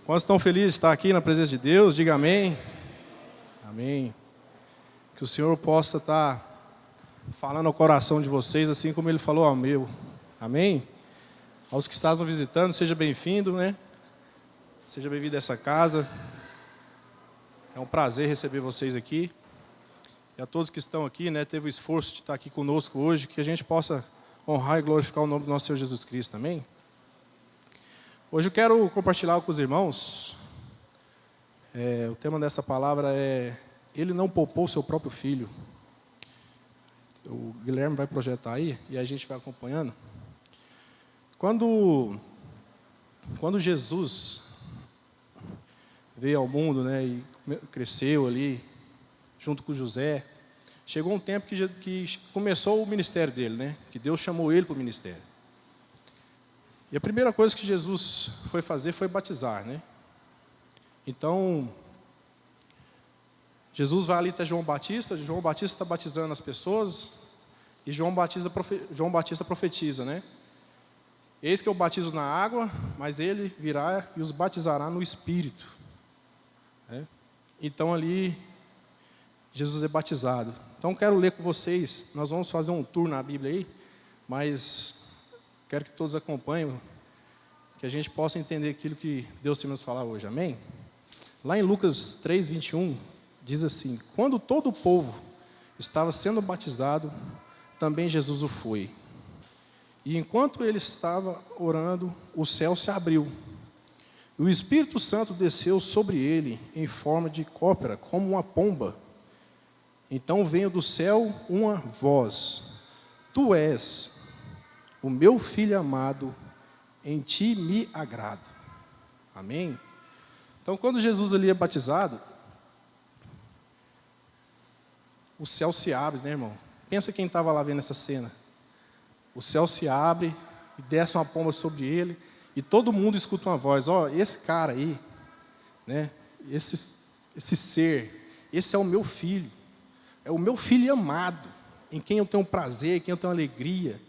Quantos estão felizes de estar aqui na presença de Deus? Diga amém. Amém. Que o Senhor possa estar falando ao coração de vocês, assim como Ele falou ao meu. Amém? Aos que estão visitando, seja bem-vindo, né? Seja bem-vindo a essa casa. É um prazer receber vocês aqui. E a todos que estão aqui, né? Teve o esforço de estar aqui conosco hoje, que a gente possa honrar e glorificar o nome do nosso Senhor Jesus Cristo. Amém? Hoje eu quero compartilhar com os irmãos, o tema dessa palavra é Ele não poupou o seu próprio filho. O Guilherme vai projetar aí e a gente vai acompanhando. Quando Jesus veio ao mundo, né, e cresceu ali, junto com José, chegou um tempo que começou o ministério dele, né, que Deus chamou ele para o ministério. E a primeira coisa que Jesus foi fazer foi batizar, né? Então, Jesus vai ali até João Batista está batizando as pessoas, e João Batista profetiza, né? Eis que eu batizo na água, mas ele virá e os batizará no Espírito. Né? Então ali, Jesus é batizado. Então quero ler com vocês, nós vamos fazer um tour na Bíblia aí, mas quero que todos acompanhem, que a gente possa entender aquilo que Deus tem nos falar hoje, amém? Lá em Lucas 3, 21, diz assim: quando todo o povo estava sendo batizado, também Jesus o foi. E enquanto ele estava orando, o céu se abriu. E o Espírito Santo desceu sobre ele em forma de cópera, como uma pomba. Então veio do céu uma voz: Tu és o meu filho amado, em ti me agrado. Amém? Então, quando Jesus ali é batizado, o céu se abre, né, irmão? Pensa quem estava lá vendo essa cena. O céu se abre e desce uma pomba sobre ele, e todo mundo escuta uma voz: ó, esse cara aí, né, esse ser, esse é o meu filho, é o meu filho amado, em quem eu tenho prazer, em quem eu tenho alegria,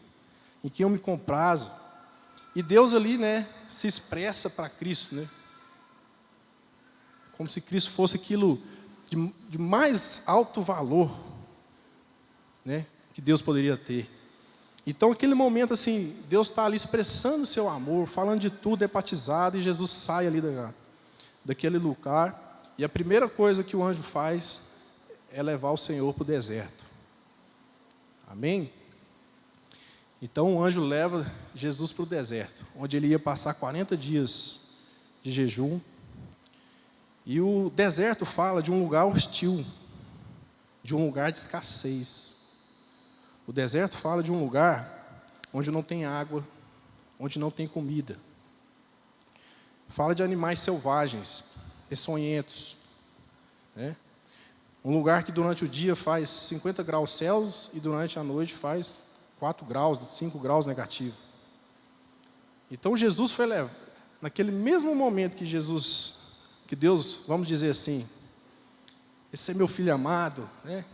em quem eu me comprazo. E Deus ali, né, se expressa para Cristo, né, como se Cristo fosse aquilo de mais alto valor, né, que Deus poderia ter. Então, aquele momento assim, Deus está ali expressando o seu amor, falando de tudo, é batizado, e Jesus sai ali daquele lugar, e a primeira coisa que o anjo faz é levar o Senhor para o deserto. Amém? Então o anjo leva Jesus para o deserto, onde ele ia passar 40 dias de jejum. E o deserto fala de um lugar hostil, de um lugar de escassez. O deserto fala de um lugar onde não tem água, onde não tem comida. Fala de animais selvagens, peçonhentos, né? Um lugar que durante o dia faz 50 graus Celsius e durante a noite faz 4 graus, 5 graus negativo. Então Jesus foi levado, naquele mesmo momento que Deus, vamos dizer assim, esse é meu filho amado, né?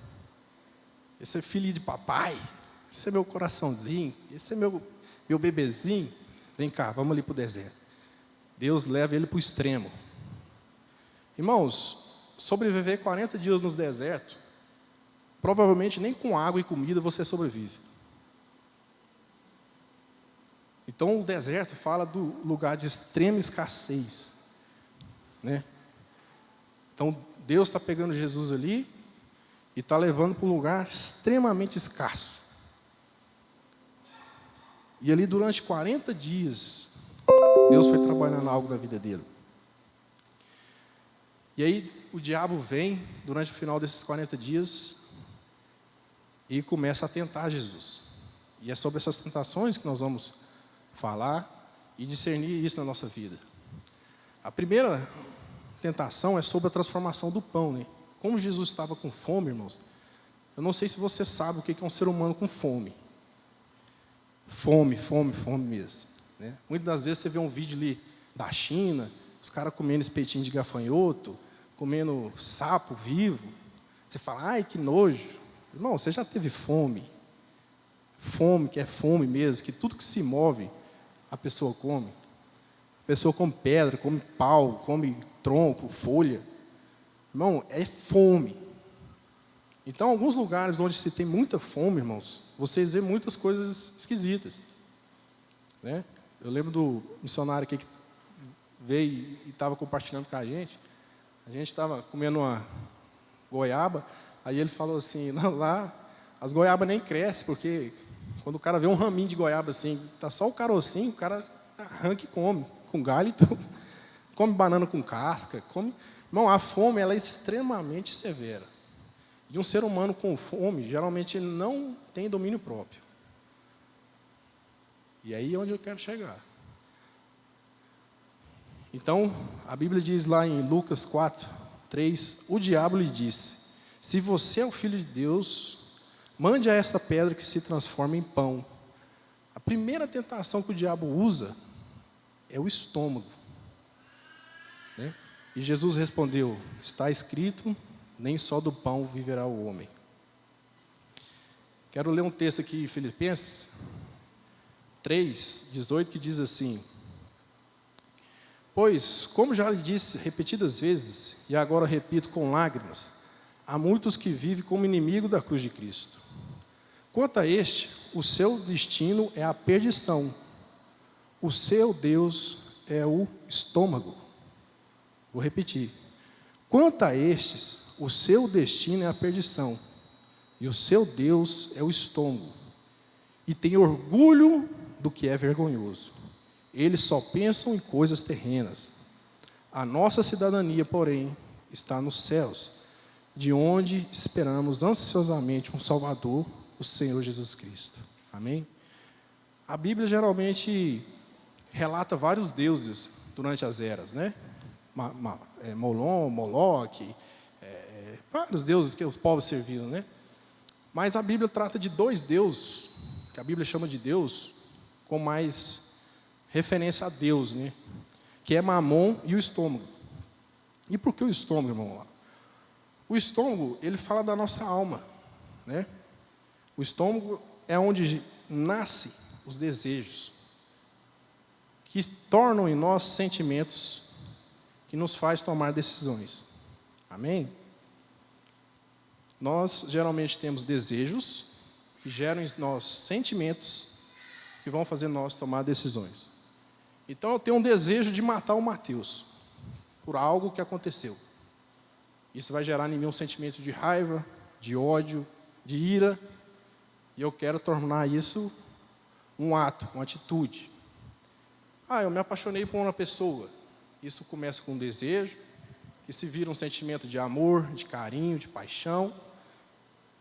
Esse é filho de papai, esse é meu coraçãozinho, esse é meu bebezinho, vem cá, vamos ali para o deserto. Deus leva ele para o extremo. Irmãos, sobreviver 40 dias no deserto, provavelmente nem com água e comida você sobrevive. Então o deserto fala do lugar de extrema escassez, né? Então Deus está pegando Jesus ali e está levando para um lugar extremamente escasso. E ali durante 40 dias, Deus foi trabalhando algo na vida dele. E aí o diabo vem durante o final desses 40 dias e começa a tentar Jesus. E é sobre essas tentações que nós vamos falar e discernir isso na nossa vida. A primeira tentação é sobre a transformação do pão, né? Como Jesus estava com fome, irmãos, eu não sei se você sabe o que é um ser humano com fome. Fome mesmo, né? Muitas das vezes você vê um vídeo ali da China, os caras comendo espetinho de gafanhoto, comendo sapo vivo. Você fala: ai, que nojo. Irmão, você já teve fome? Fome, que é fome mesmo, que tudo que se move, a pessoa come. A pessoa come pedra, come pau, come tronco, folha. Irmão, é fome. Então, alguns lugares onde se tem muita fome, irmãos, vocês veem muitas coisas esquisitas, né? Eu lembro do missionário aqui que veio e estava compartilhando com a gente estava comendo uma goiaba, aí ele falou assim, não, lá as goiabas nem crescem, porque quando o cara vê um raminho de goiaba assim, tá só o carocinho, o cara arranca e come, com galho e tudo. Come banana com casca, come... Irmão, a fome ela é extremamente severa. E um ser humano com fome, geralmente ele não tem domínio próprio. E aí é onde eu quero chegar. Então, a Bíblia diz lá em Lucas 4, 3, o diabo lhe disse, se você é o Filho de Deus, mande a esta pedra que se transforma em pão. A primeira tentação que o diabo usa é o estômago, né? E Jesus respondeu, está escrito, nem só do pão viverá o homem. Quero ler um texto aqui, Filipenses 3, 18, que diz assim, pois, como já lhe disse repetidas vezes, e agora repito com lágrimas, há muitos que vivem como inimigo da cruz de Cristo. Quanto a este, o seu destino é a perdição. O seu Deus é o estômago. Vou repetir. Quanto a estes, o seu destino é a perdição. E o seu Deus é o estômago. E tem orgulho do que é vergonhoso. Eles só pensam em coisas terrenas. A nossa cidadania, porém, está nos céus, de onde esperamos ansiosamente um Salvador, o Senhor Jesus Cristo. Amém? A Bíblia geralmente relata vários deuses durante as eras, né? Molon, Moloque, vários deuses que os povos serviram, né? Mas a Bíblia trata de dois deuses, que a Bíblia chama de Deus, com mais referência a Deus, né? Que é Mamon e o estômago. E por que o estômago, irmão? O estômago, ele fala da nossa alma, né? O estômago é onde nascem os desejos, que tornam em nós sentimentos que nos faz tomar decisões. Amém? Nós geralmente temos desejos que geram em nós sentimentos que vão fazer nós tomar decisões. Então eu tenho um desejo de matar o Mateus por algo que aconteceu. Isso vai gerar em mim um sentimento de raiva, de ódio, de ira, e eu quero tornar isso um ato, uma atitude. Eu me apaixonei por uma pessoa. Isso começa com um desejo, que se vira um sentimento de amor, de carinho, de paixão,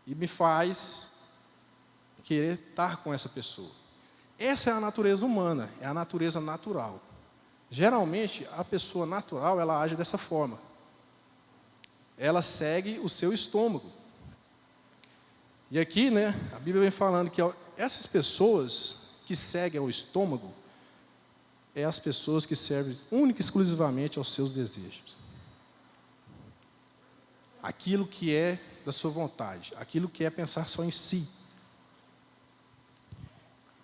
e me faz querer estar com essa pessoa. Essa é a natureza humana, é a natureza natural. Geralmente, a pessoa natural, ela age dessa forma. Ela segue o seu estômago. E aqui, né, a Bíblia vem falando que essas pessoas que seguem o estômago, é as pessoas que servem única e exclusivamente aos seus desejos. Aquilo que é da sua vontade, aquilo que é pensar só em si.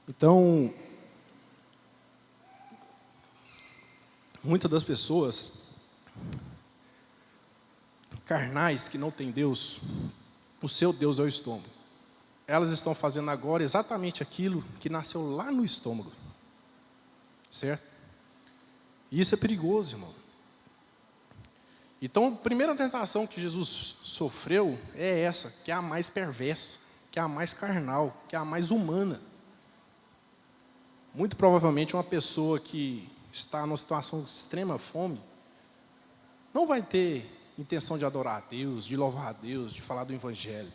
Então, muitas das pessoas carnais que não têm Deus, o seu Deus é o estômago. Elas estão fazendo agora exatamente aquilo que nasceu lá no estômago. Certo? E isso é perigoso, irmão. Então, a primeira tentação que Jesus sofreu é essa, que é a mais perversa, que é a mais carnal, que é a mais humana. Muito provavelmente uma pessoa que está numa situação de extrema fome não vai ter intenção de adorar a Deus, de louvar a Deus, de falar do Evangelho.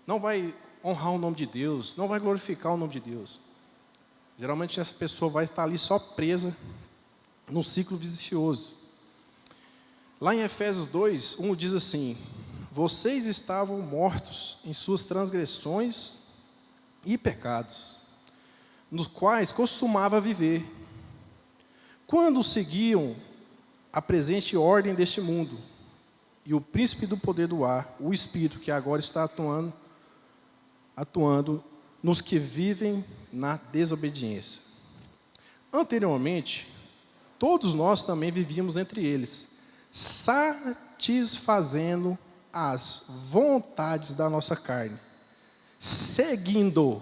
Não vai honrar o nome de Deus, não vai glorificar o nome de Deus. Geralmente essa pessoa vai estar ali só presa num ciclo vicioso. Lá em Efésios 2, 1 diz assim, vocês estavam mortos em suas transgressões e pecados, nos quais costumava viver, quando seguiam a presente ordem deste mundo, e o príncipe do poder do ar, o Espírito, que agora está atuando nos que vivem na desobediência. Anteriormente, todos nós também vivíamos entre eles, satisfazendo as vontades da nossa carne, seguindo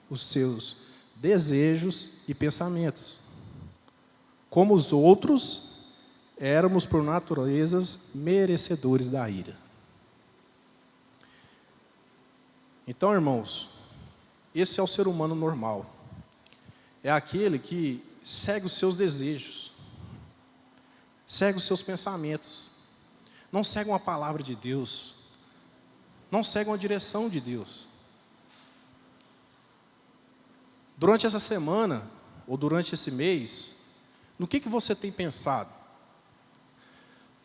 os seus desejos e pensamentos. Como os outros, éramos por naturezas merecedores da ira. Então, irmãos, esse é o ser humano normal. É aquele que segue os seus desejos, segue os seus pensamentos, não segue uma palavra de Deus, não segue uma direção de Deus. Durante essa semana, ou durante esse mês, no que você tem pensado?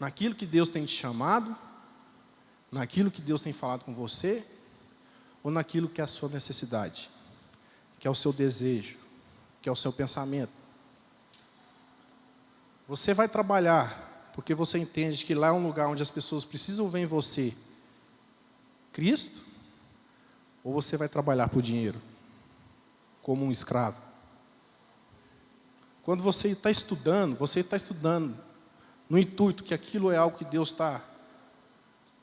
Naquilo que Deus tem te chamado? Naquilo que Deus tem falado com você? Ou naquilo que é a sua necessidade? Que é o seu desejo? Que é o seu pensamento? Você vai trabalhar porque você entende que lá é um lugar onde as pessoas precisam ver em você Cristo? Ou você vai trabalhar por dinheiro? Como um escravo? Quando você está estudando no intuito que aquilo é algo que Deus está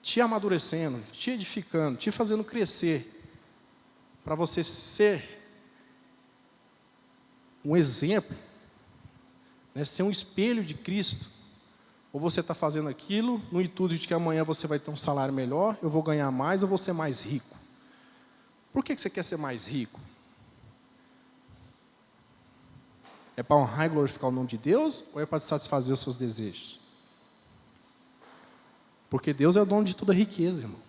te amadurecendo, te edificando, te fazendo crescer, para você ser um exemplo, né, ser um espelho de Cristo, ou você está fazendo aquilo no intuito de que amanhã você vai ter um salário melhor, eu vou ganhar mais, eu vou ser mais rico. Por que você quer ser mais rico? É para honrar e glorificar o nome de Deus, ou é para satisfazer os seus desejos? Porque Deus é o dono de toda riqueza, irmão.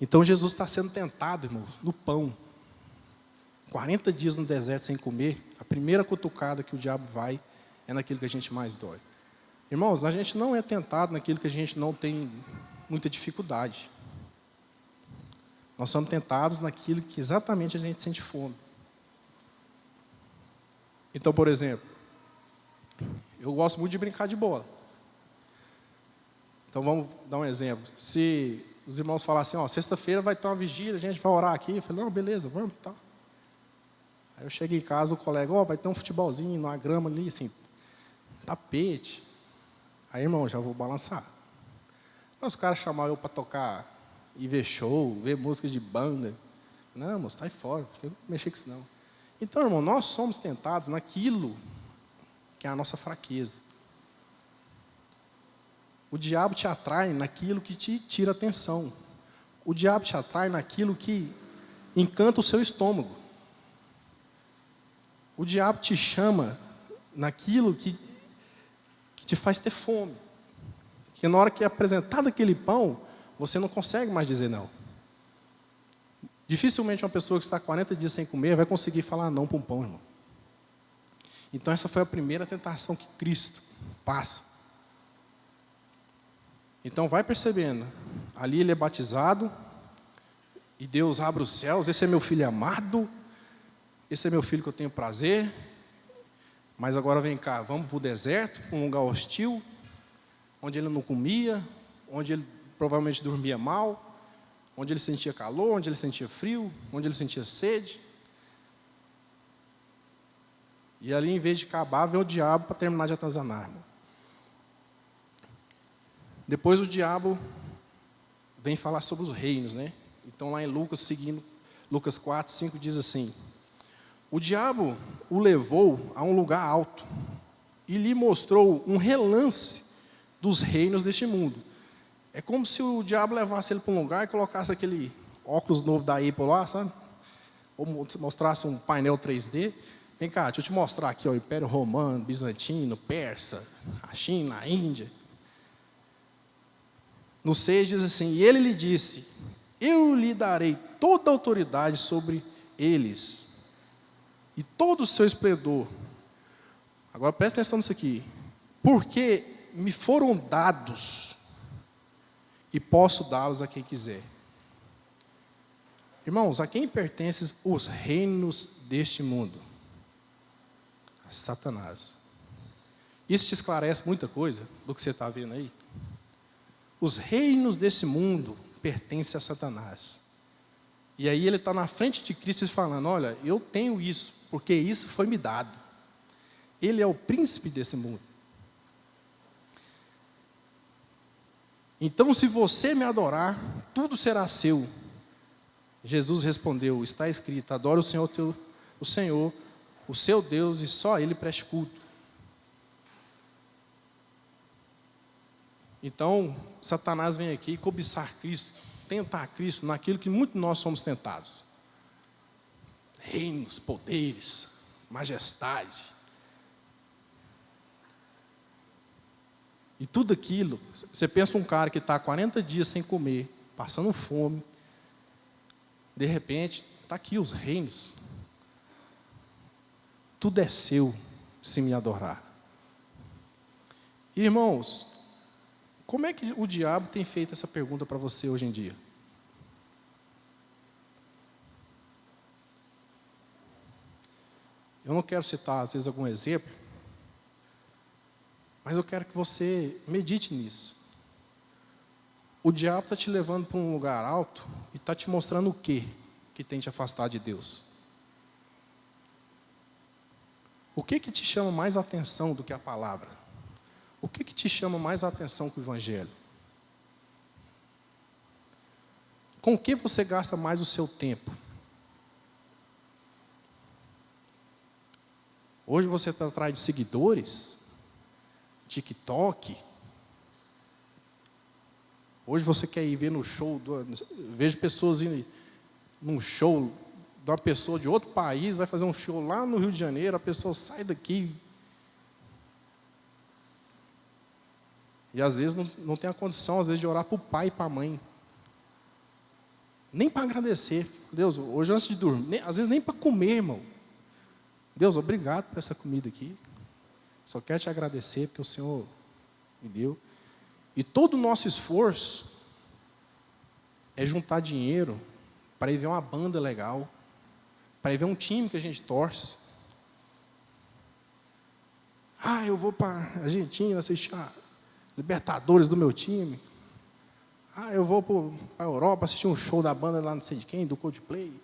Então Jesus está sendo tentado, irmão, no pão. 40 dias no deserto sem comer, a primeira cutucada que o diabo vai é naquilo que a gente mais dói. Irmãos, a gente não é tentado naquilo que a gente não tem muita dificuldade. Nós somos tentados naquilo que exatamente a gente sente fome. Então, por exemplo, eu gosto muito de brincar de bola. Então vamos dar um exemplo. Se os irmãos falassem, sexta-feira vai ter uma vigília, a gente vai orar aqui. Eu falei, não, beleza, vamos, tá. Aí eu chego em casa, o colega, vai ter um futebolzinho na grama ali, assim, tapete. Aí, irmão, já vou balançar. Mas os caras chamaram eu para tocar e ver show, ver música de banda. Não, moço, sai fora, eu não mexi com isso não. Então, irmão, nós somos tentados naquilo que é a nossa fraqueza. O diabo te atrai naquilo que te tira atenção. O diabo te atrai naquilo que encanta o seu estômago. O diabo te chama naquilo que te faz ter fome. Que na hora que é apresentado aquele pão, você não consegue mais dizer não. Dificilmente uma pessoa que está 40 dias sem comer vai conseguir falar não para um pão, irmão. Então essa foi a primeira tentação que Cristo passa. Então vai percebendo, ali ele é batizado, e Deus abre os céus, esse é meu filho amado, esse é meu filho que eu tenho prazer, mas agora vem cá, vamos para o deserto, para um lugar hostil, onde ele não comia, onde ele provavelmente dormia mal, onde ele sentia calor, onde ele sentia frio, onde ele sentia sede. E ali, em vez de acabar, vem o diabo para terminar de atazanar, irmão. Depois o diabo vem falar sobre os reinos, né? Então lá em Lucas, seguindo, Lucas 4, 5 diz assim: o diabo o levou a um lugar alto e lhe mostrou um relance dos reinos deste mundo. É como se o diabo levasse ele para um lugar e colocasse aquele óculos novo da Apple lá, sabe? Ou mostrasse um painel 3D. Vem cá, deixa eu te mostrar aqui, o Império Romano, Bizantino, Persa, a China, a Índia. No 6 diz assim: e ele lhe disse, eu lhe darei toda a autoridade sobre eles, e todo o seu esplendor. Agora presta atenção nisso aqui. Porque me foram dados, e posso dá-los a quem quiser. Irmãos, a quem pertencem os reinos deste mundo? A Satanás. Isso te esclarece muita coisa do que você está vendo aí? Os reinos desse mundo pertencem a Satanás. E aí ele está na frente de Cristo falando, olha, eu tenho isso, porque isso foi me dado. Ele é o príncipe desse mundo. Então, se você me adorar, tudo será seu. Jesus respondeu, está escrito, adora o Senhor, o seu Deus, e só a Ele preste culto. Então, Satanás vem aqui cobiçar Cristo, tentar Cristo naquilo que muito nós somos tentados. Reinos, poderes, majestade. E tudo aquilo, você pensa um cara que está 40 dias sem comer, passando fome, de repente, está aqui os reinos. Tudo é seu, se me adorar. Irmãos, como é que o diabo tem feito essa pergunta para você hoje em dia? Eu não quero citar, às vezes, algum exemplo, mas eu quero que você medite nisso. O diabo está te levando para um lugar alto e está te mostrando o quê que tem te afastado de Deus? O que te chama mais atenção do que a palavra? O que te chama mais atenção que o Evangelho? Com o que você gasta mais o seu tempo? Hoje você está atrás de seguidores? TikTok? Hoje você quer ir ver no show, vejo pessoas indo num show de uma pessoa de outro país, vai fazer um show lá no Rio de Janeiro, a pessoa sai daqui e às vezes não tem a condição, às vezes, de orar para o pai e para a mãe. Nem para agradecer. Deus, hoje antes de dormir, às vezes nem para comer, irmão. Deus, obrigado por essa comida aqui. Só quero te agradecer porque o Senhor me deu. E todo o nosso esforço é juntar dinheiro para ir ver uma banda legal, para ir ver um time que a gente torce. Eu vou para a Argentina assistir a Libertadores do meu time. Eu vou para a Europa assistir um show da banda lá não sei de quem, do Coldplay.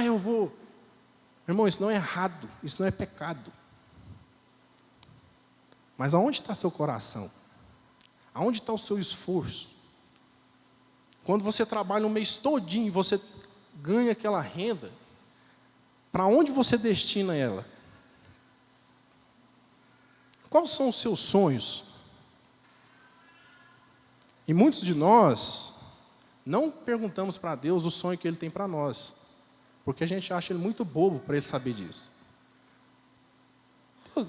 Eu vou... Irmão, isso não é errado, isso não é pecado. Mas aonde está seu coração? Aonde está o seu esforço? Quando você trabalha um mês todinho e você ganha aquela renda, para onde você destina ela? Quais são os seus sonhos? E muitos de nós não perguntamos para Deus o sonho que Ele tem para nós, porque a gente acha Ele muito bobo para Ele saber disso.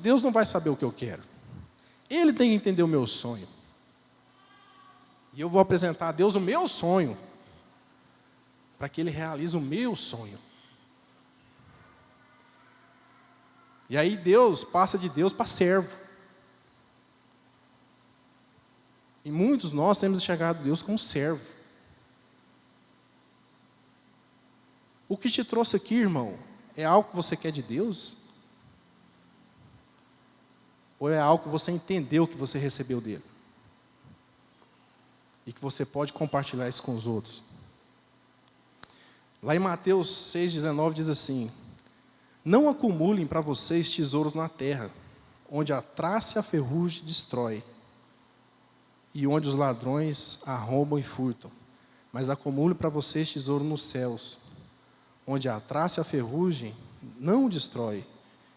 Deus não vai saber o que eu quero. Ele tem que entender o meu sonho. E eu vou apresentar a Deus o meu sonho, para que Ele realize o meu sonho. E aí Deus passa de Deus para servo. E muitos de nós temos enxergado Deus como servo. O que te trouxe aqui, irmão, é algo que você quer de Deus? Ou é algo que você entendeu que você recebeu dele? E que você pode compartilhar isso com os outros? Lá em Mateus 6,19 diz assim: não acumulem para vocês tesouros na terra, onde a traça e a ferrugem destrói, e onde os ladrões arrombam e furtam. Mas acumule para vocês tesouro nos céus, onde a traça e a ferrugem não destrói,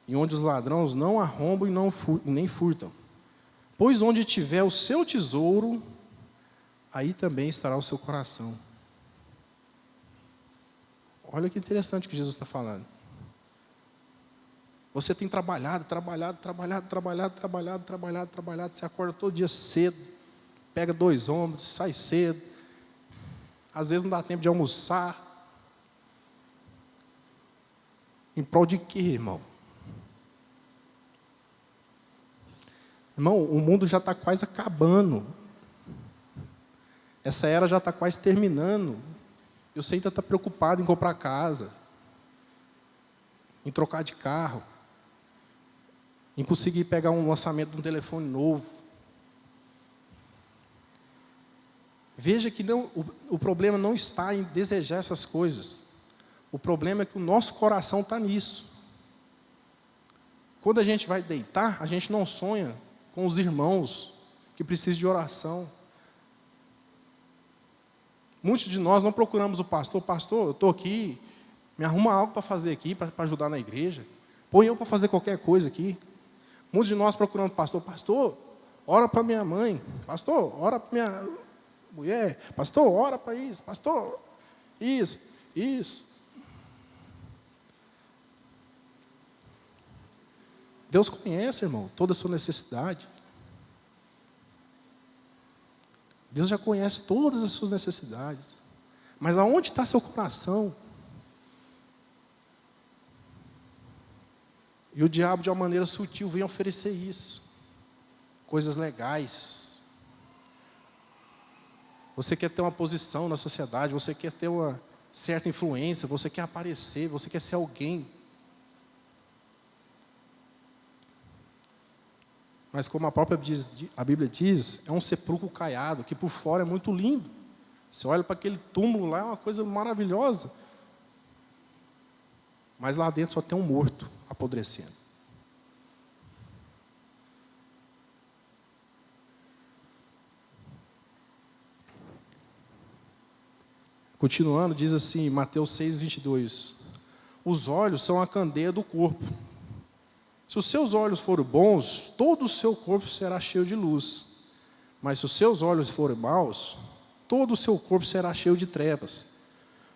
e onde os ladrões não arrombam e nem furtam. Pois onde tiver o seu tesouro, aí também estará o seu coração. Olha que interessante o que Jesus está falando. Você tem trabalhado, você acorda todo dia cedo, pega 2 ônibus, sai cedo, às vezes não dá tempo de almoçar. Em prol de quê, irmão? Irmão, o mundo já está quase acabando. Essa era já está quase terminando. E você ainda está preocupado em comprar casa, em trocar de carro, em conseguir pegar um lançamento de um telefone novo. Veja que o problema não está em desejar essas coisas. O problema é que o nosso coração está nisso. Quando a gente vai deitar, a gente não sonha com os irmãos que precisam de oração. Muitos de nós não procuramos o pastor. Pastor, eu estou aqui, me arruma algo para fazer aqui, para ajudar na igreja. Põe eu para fazer qualquer coisa aqui. Muitos de nós procuramos o pastor. Pastor, ora para minha mãe. Pastor, ora para minha mulher. Pastor, ora para isso. Pastor, isso. Deus conhece, irmão, toda a sua necessidade. Deus já conhece todas as suas necessidades. Mas aonde está seu coração? E o diabo, de uma maneira sutil, vem oferecer isso. Coisas legais. Você quer ter uma posição na sociedade, você quer ter uma certa influência, você quer aparecer, você quer ser alguém. Mas como a Bíblia diz, é um sepulcro caiado, que por fora é muito lindo. Você olha para aquele túmulo lá, é uma coisa maravilhosa. Mas lá dentro só tem um morto apodrecendo. Continuando, diz assim, Mateus 6:22. Os olhos são a candeia do corpo. Se os seus olhos forem bons, todo o seu corpo será cheio de luz. Mas se os seus olhos forem maus, todo o seu corpo será cheio de trevas.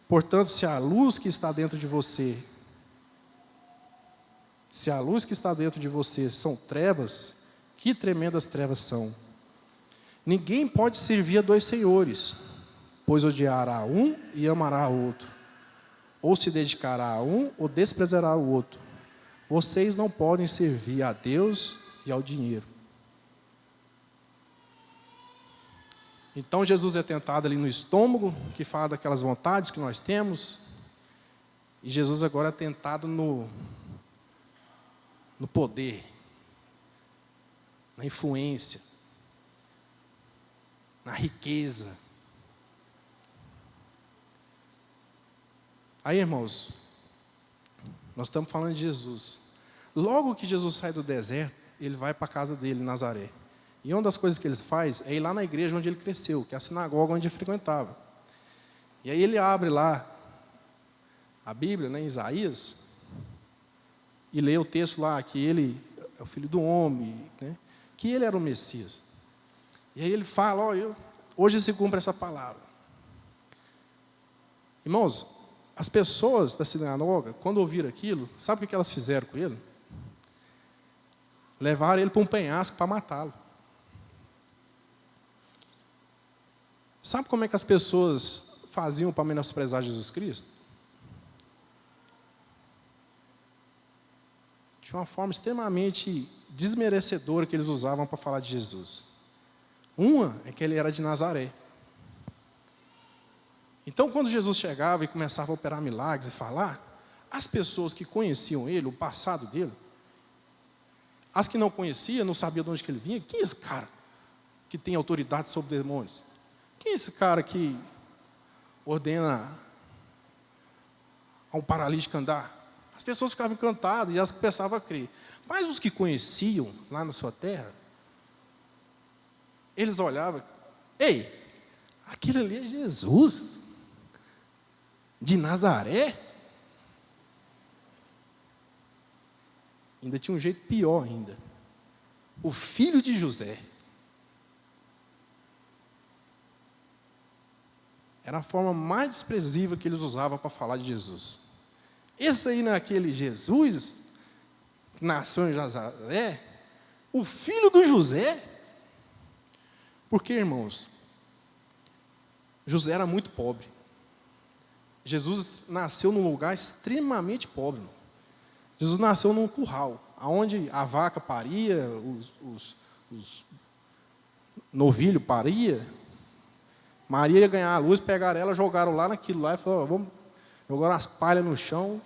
Portanto, se a luz que está dentro de você são trevas, que tremendas trevas são. Ninguém pode servir a dois senhores, pois odiará um e amará o outro. Ou se dedicará a um ou desprezará o outro. Vocês não podem servir a Deus e ao dinheiro. Então Jesus é tentado ali no estômago, que fala daquelas vontades que nós temos. E Jesus agora é tentado no poder, na influência, na riqueza. Aí, irmãos, nós estamos falando de Jesus. Logo que Jesus sai do deserto, ele vai para a casa dele, em Nazaré. E uma das coisas que ele faz é ir lá na igreja onde ele cresceu, que é a sinagoga onde ele frequentava. E aí ele abre lá a Bíblia, né, em Isaías, e lê o texto lá, que ele é o Filho do Homem, né, que ele era o Messias. E aí ele fala, hoje se cumpre essa palavra. Irmãos, as pessoas da sinagoga, quando ouviram aquilo, sabe o que elas fizeram com ele? Levaram ele para um penhasco para matá-lo. Sabe como é que as pessoas faziam para menosprezar Jesus Cristo? De uma forma extremamente desmerecedora que eles usavam para falar de Jesus. Uma é que ele era de Nazaré. Então, quando Jesus chegava e começava a operar milagres e falar, as pessoas que conheciam ele, o passado dele, as que não conheciam, não sabiam de onde que ele vinha, quem é esse cara que tem autoridade sobre demônios? Quem é esse cara que ordena a um paralítico andar? As pessoas ficavam encantadas e elas começavam a crer. Mas os que conheciam lá na sua terra, eles olhavam, ei, aquele ali é Jesus, de Nazaré? Ainda tinha um jeito pior ainda. O filho de José. Era a forma mais desprezível que eles usavam para falar de Jesus. Esse aí não é aquele Jesus que nasceu em Nazaré? O filho do José? Porque, irmãos, José era muito pobre. Jesus nasceu num lugar extremamente pobre. Jesus nasceu num curral, onde a vaca paria, os novilhos paria. Maria ia ganhar a luz, pegaram ela, jogaram lá naquilo lá e falaram, vamos jogar umas palhas no chão.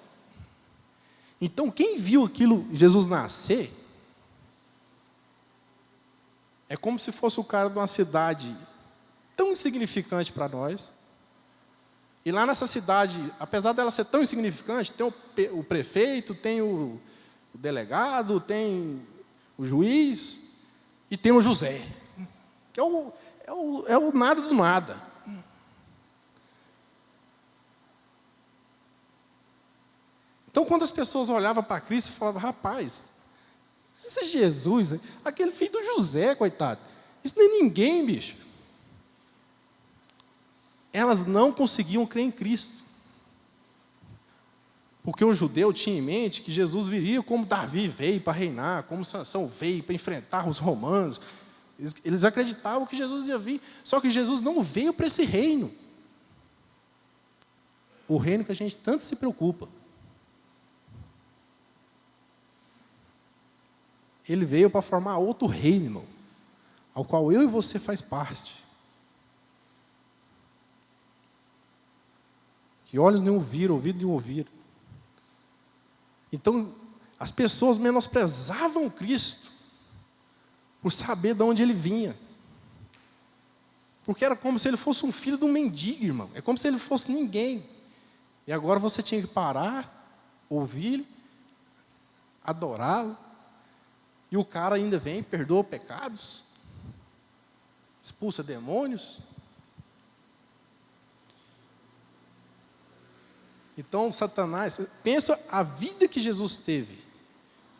Então, quem viu aquilo, Jesus nascer, é como se fosse o cara de uma cidade tão insignificante para nós, E lá nessa cidade, apesar dela ser tão insignificante, tem o prefeito, tem o delegado, tem o juiz e tem o José, que é o nada do nada. Então, quando as pessoas olhavam para Cristo, falavam, rapaz, esse Jesus, aquele filho do José, coitado, isso nem ninguém, bicho. Elas não conseguiam crer em Cristo. Porque o judeu tinha em mente que Jesus viria como Davi veio para reinar, como Sansão veio para enfrentar os romanos. Eles acreditavam que Jesus ia vir, só que Jesus não veio para esse reino. O reino que a gente tanto se preocupa. Ele veio para formar outro reino, irmão, ao qual eu e você faz parte. Que olhos nem ouviram, ouvido nem ouviram. Então, as pessoas menosprezavam Cristo por saber de onde ele vinha. Porque era como se ele fosse um filho de um mendigo, irmão. É como se ele fosse ninguém. E agora você tinha que parar, ouvir, adorá-lo. E o cara ainda vem, perdoa pecados, expulsa demônios. Então, Satanás, pensa a vida que Jesus teve.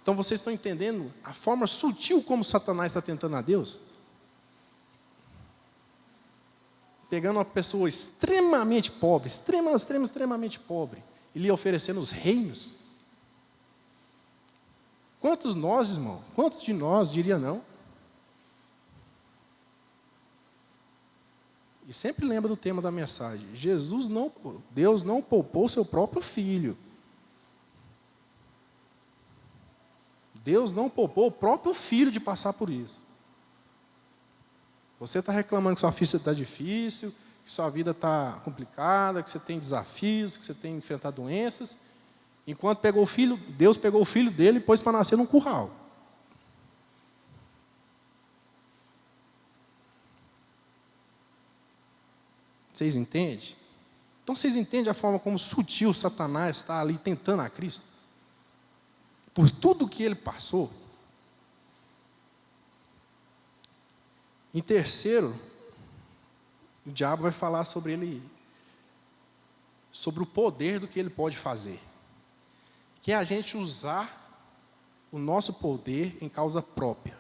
Então, vocês estão entendendo a forma sutil como Satanás está tentando a Deus? Pegando uma pessoa extremamente pobre, extremamente pobre, e lhe oferecendo os reinos. Quantos nós, irmão, quantos de nós diria não? E sempre lembra do tema da mensagem. Deus não poupou seu próprio filho. Deus não poupou o próprio filho de passar por isso. Você está reclamando que sua vida está difícil, que sua vida está complicada, que você tem desafios, que você tem que enfrentar doenças. Enquanto pegou o filho, Deus pegou o filho dele e pôs para nascer num curral. Vocês entendem? Então vocês entendem a forma como sutil Satanás está ali tentando a Cristo? Por tudo que ele passou. Em terceiro, o diabo vai falar sobre ele, sobre o poder do que ele pode fazer. Que é a gente usar o nosso poder em causa própria.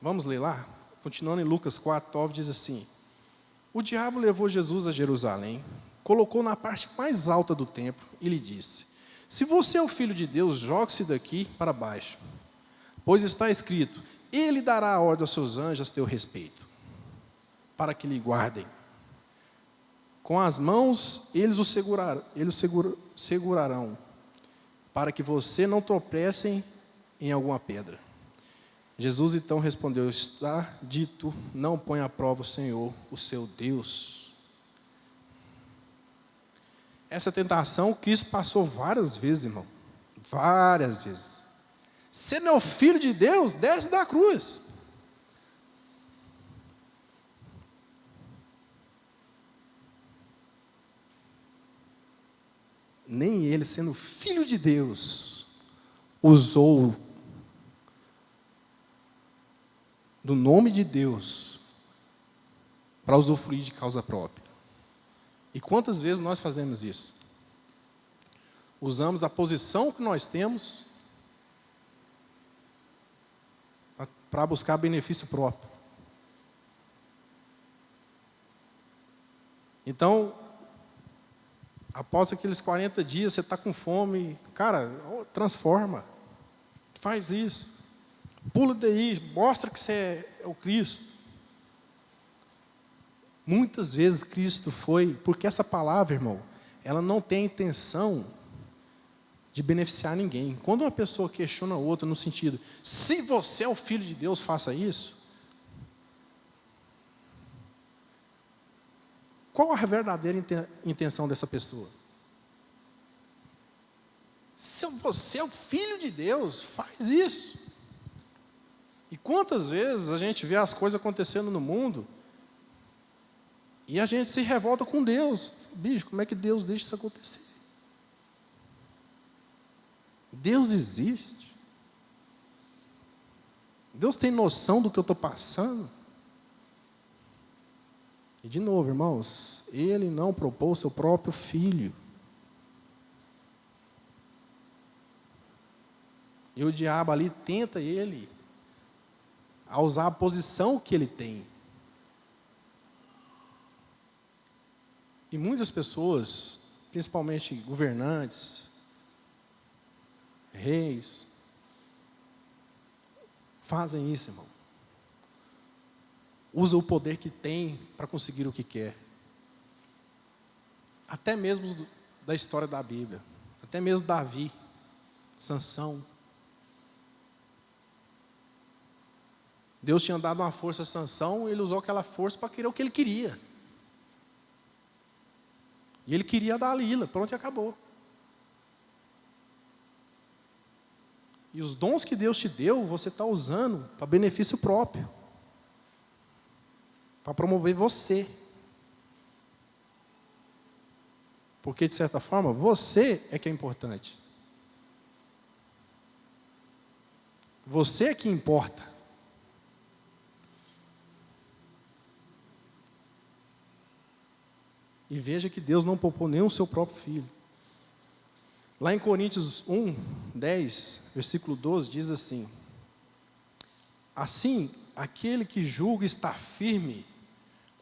Vamos ler lá? Continuando em Lucas 4:9, diz assim: o diabo levou Jesus a Jerusalém, colocou na parte mais alta do templo e lhe disse: se você é o Filho de Deus, jogue-se daqui para baixo, pois está escrito, ele dará a ordem aos seus anjos a teu respeito, para que lhe guardem. Com as mãos eles o segurarão, para que você não tropece em alguma pedra. Jesus então respondeu: está dito, não põe à prova o Senhor, o seu Deus. Essa tentação Cristo passou várias vezes, irmão. Várias vezes. Você não é o Filho de Deus? Desce da cruz. Nem ele, sendo Filho de Deus, usou do nome de Deus para usufruir de causa própria. E quantas vezes nós fazemos isso? Usamos a posição que nós temos para buscar benefício próprio. Então, após aqueles 40 dias, você está com fome, cara, transforma, faz isso. Pula daí, mostra que você é o Cristo. Muitas vezes Cristo foi, porque essa palavra, irmão, ela não tem a intenção de beneficiar ninguém. Quando uma pessoa questiona a outra no sentido, se você é o Filho de Deus, faça isso. Qual a verdadeira intenção dessa pessoa? Se você é o Filho de Deus, faz isso. E quantas vezes a gente vê as coisas acontecendo no mundo e a gente se revolta com Deus. bicho, como é que Deus deixa isso acontecer? Deus existe. Deus tem noção do que eu estou passando. E de novo, irmãos, Ele não propôs seu próprio Filho. E o diabo ali tenta ele a usar a posição que ele tem. E muitas pessoas, principalmente governantes, reis, fazem isso, irmão. Usa o poder que tem para conseguir o que quer. Até mesmo da história da Bíblia. Até mesmo Davi, Sansão. Deus tinha dado uma força a Sansão, ele usou aquela força para querer o que ele queria. E ele queria a Dalila, pronto, e acabou. E os dons que Deus te deu, você está usando para benefício próprio. Para promover você. Porque, de certa forma, você é que é importante. Você é que importa. E veja que Deus não poupou nem o seu próprio Filho. Lá em Coríntios 1, 10, versículo 12, diz assim: assim, aquele que julga estar firme,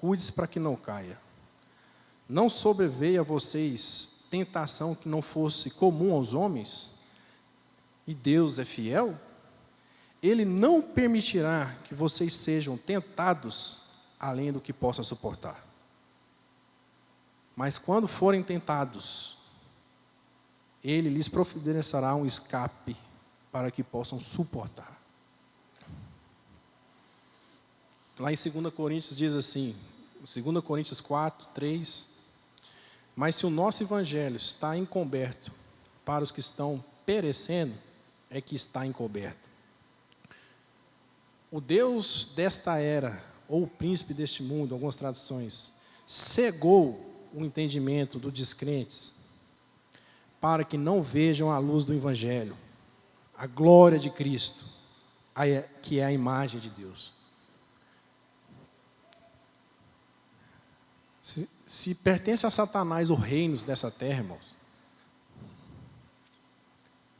cuide-se para que não caia. Não sobreveio a vocês tentação que não fosse comum aos homens, e Deus é fiel, Ele não permitirá que vocês sejam tentados além do que possam suportar. Mas quando forem tentados, Ele lhes providenciará um escape para que possam suportar. Lá em 2 Coríntios diz assim, 2 Coríntios 4, 3, mas se o nosso evangelho está encoberto para os que estão perecendo, é que está encoberto. O Deus desta era, ou o príncipe deste mundo, algumas traduções, cegou o entendimento dos descrentes, para que não vejam a luz do evangelho, a glória de Cristo, que é a imagem de Deus. Se pertence a Satanás os reinos dessa terra, irmãos,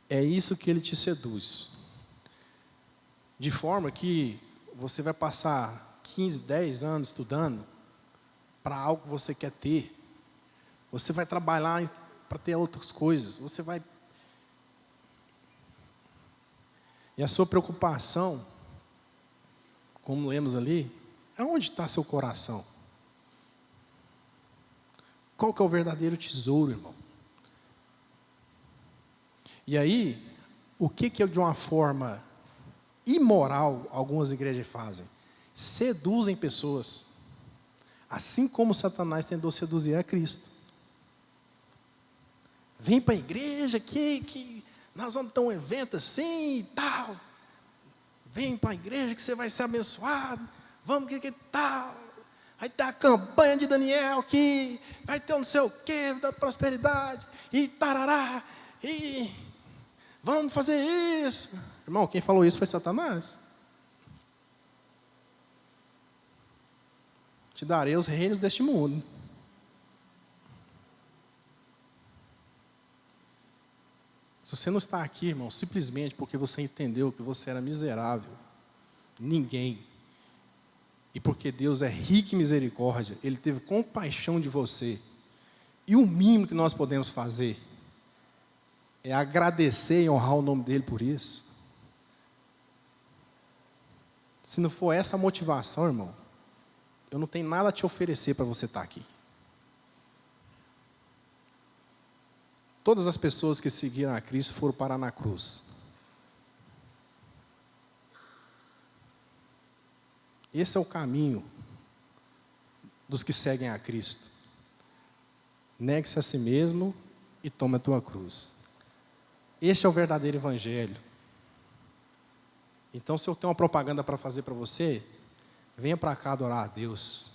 é isso que ele te seduz. De forma que você vai passar 15, 10 anos estudando para algo que você quer ter. Você vai trabalhar para ter outras coisas. Você vai... E a sua preocupação, como lemos ali, é onde está seu coração. Qual que é o verdadeiro tesouro, irmão? E aí, o que é de uma forma imoral algumas igrejas fazem? Seduzem pessoas. Assim como Satanás tentou seduzir a Cristo. Vem para a igreja que nós vamos ter um evento assim e tal. Vem para a igreja que você vai ser abençoado. Vamos que tal. Vai ter a campanha de Daniel que vai ter não sei o que, da prosperidade. E tarará. E vamos fazer isso. Irmão, quem falou isso foi Satanás. Te darei os reinos deste mundo. Se você não está aqui, irmão, simplesmente porque você entendeu que você era miserável, ninguém, e porque Deus é rico em misericórdia, Ele teve compaixão de você, e o mínimo que nós podemos fazer é agradecer e honrar o nome dEle por isso. Se não for essa a motivação, irmão, eu não tenho nada a te oferecer para você estar aqui. Todas as pessoas que seguiram a Cristo foram parar na cruz. Esse é o caminho dos que seguem a Cristo. Negue-se a si mesmo e tome a tua cruz. Este é o verdadeiro evangelho. Então, se eu tenho uma propaganda para fazer para você, venha para cá adorar a Deus.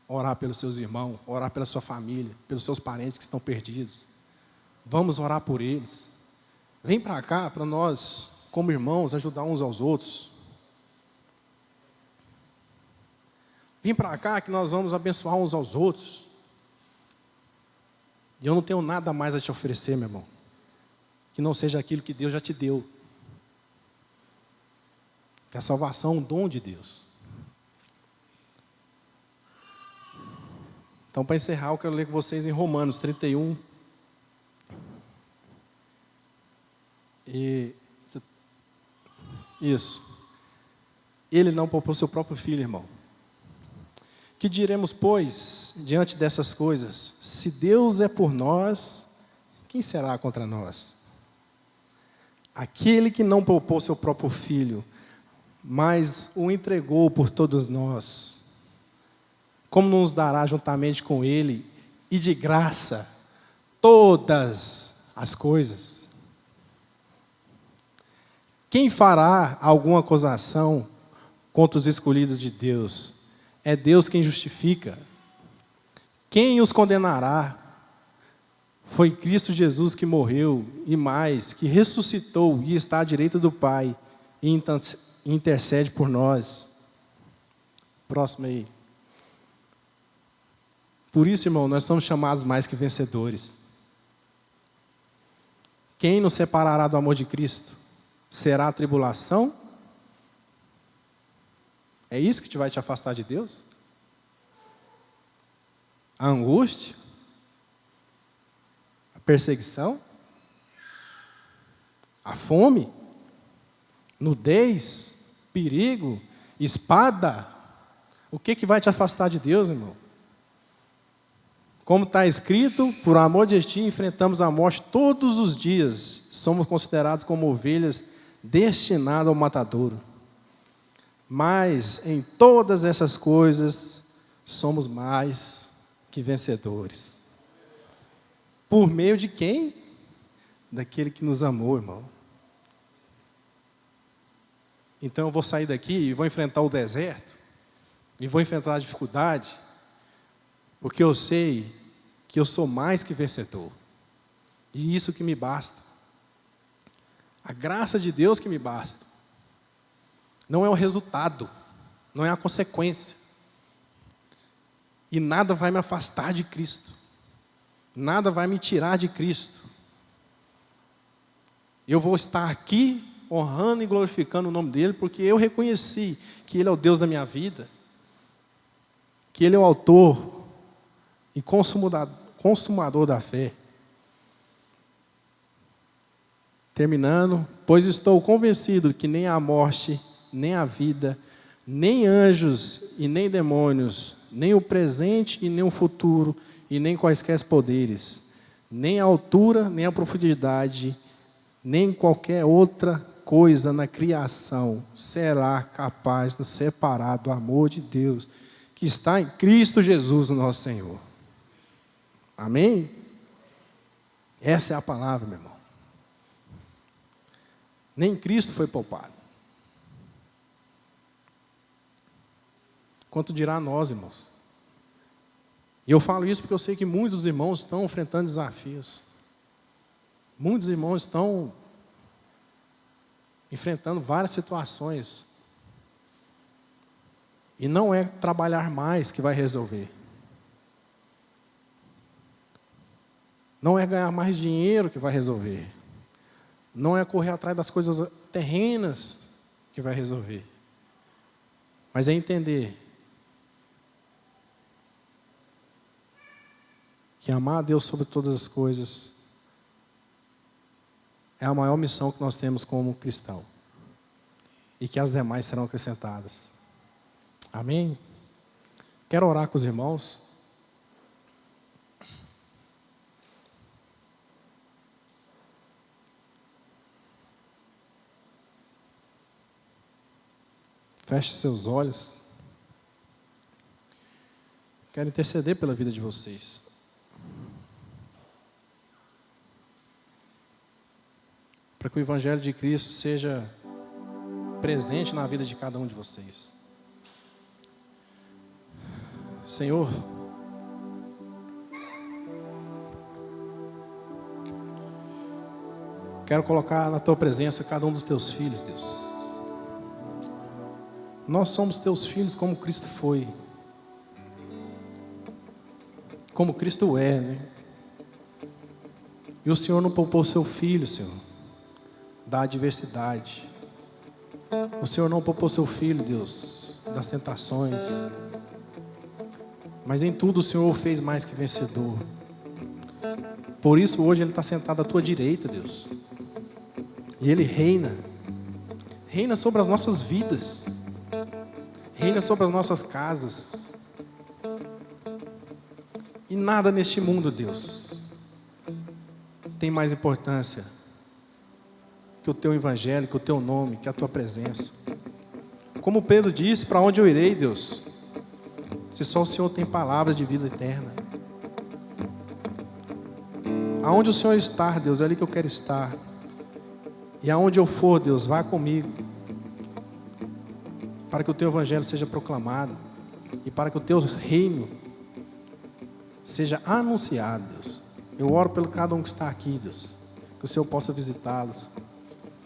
orar pelos seus irmãos, orar pela sua família, pelos seus parentes que estão perdidos. Vamos orar por eles. Vem para cá para nós, como irmãos, ajudar uns aos outros. Vem para cá que nós vamos abençoar uns aos outros. E eu não tenho nada mais a te oferecer, meu irmão, que não seja aquilo que Deus já te deu. Que a salvação é um dom de Deus. Então, para encerrar, eu quero ler com vocês em Romanos 31. Isso. Ele não poupou seu próprio filho, irmão. Que diremos, pois, diante dessas coisas? Se Deus é por nós, quem será contra nós? Aquele que não poupou seu próprio filho, mas o entregou por todos nós, como nos dará juntamente com ele, e de graça, todas as coisas? Quem fará alguma acusação contra os escolhidos de Deus? É Deus quem justifica. Quem os condenará? Foi Cristo Jesus que morreu, e mais, que ressuscitou e está à direita do Pai, e intercede por nós. Próximo aí. Por isso, irmão, nós somos chamados mais que vencedores. Quem nos separará do amor de Cristo? Será a tribulação? É isso que vai te afastar de Deus? A angústia? A perseguição? A fome? Nudez? Perigo? Espada? O que vai te afastar de Deus, irmão? Como está escrito, por amor de ti enfrentamos a morte todos os dias. Somos considerados como ovelhas destinadas ao matadouro. Mas em todas essas coisas somos mais que vencedores. Por meio de quem? Daquele que nos amou, irmão. Então eu vou sair daqui e vou enfrentar o deserto, e vou enfrentar a dificuldade, porque eu sei que eu sou mais que vencedor. E isso que me basta. A graça de Deus que me basta. Não é o resultado, não é a consequência. E nada vai me afastar de Cristo. Nada vai me tirar de Cristo. Eu vou estar aqui honrando e glorificando o nome dEle, porque eu reconheci que Ele é o Deus da minha vida, que Ele é o autor e consumador da fé. Terminando, pois estou convencido que nem a morte, nem a vida, nem anjos e nem demônios, nem o presente e nem o futuro, e nem quaisquer poderes, nem a altura, nem a profundidade, nem qualquer outra coisa na criação será capaz de nos separar do amor de Deus, que está em Cristo Jesus, nosso Senhor. Amém? Essa é a palavra, meu irmão. Nem Cristo foi poupado. Quanto dirá nós, irmãos? E eu falo isso porque eu sei que muitos irmãos estão enfrentando desafios. Muitos irmãos estão enfrentando várias situações. E não é trabalhar mais que vai resolver. Não é ganhar mais dinheiro que vai resolver. Não é correr atrás das coisas terrenas que vai resolver. Mas é entender que amar a Deus sobre todas as coisas é a maior missão que nós temos como cristão. E que as demais serão acrescentadas. Amém? Quero orar com os irmãos. Feche seus olhos. Quero interceder pela vida de vocês. Para que o Evangelho de Cristo seja presente na vida de cada um de vocês. Senhor, quero colocar na tua presença cada um dos teus filhos, Deus. Nós somos teus filhos como Cristo foi, como Cristo é, né? E o Senhor não poupou seu filho, Senhor, da adversidade. O Senhor não poupou seu filho, Deus, das tentações. Mas em tudo o Senhor o fez mais que vencedor. Por isso hoje Ele está sentado à tua direita, Deus. E Ele reina. Reina sobre as nossas vidas. Reina sobre as nossas casas. E nada neste mundo, Deus, tem mais importância que o teu evangelho, que o teu nome, que a tua presença. Como Pedro disse, para onde eu irei, Deus, se só o Senhor tem palavras de vida eterna? Aonde o Senhor está, Deus, é ali que eu quero estar. E aonde eu for, Deus, vá comigo, para que o teu evangelho seja proclamado e para que o teu reino seja anunciado, Deus. Eu oro pelo cada um que está aqui, Deus, que o Senhor possa visitá-los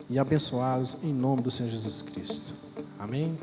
e abençoá-los em nome do Senhor Jesus Cristo. Amém?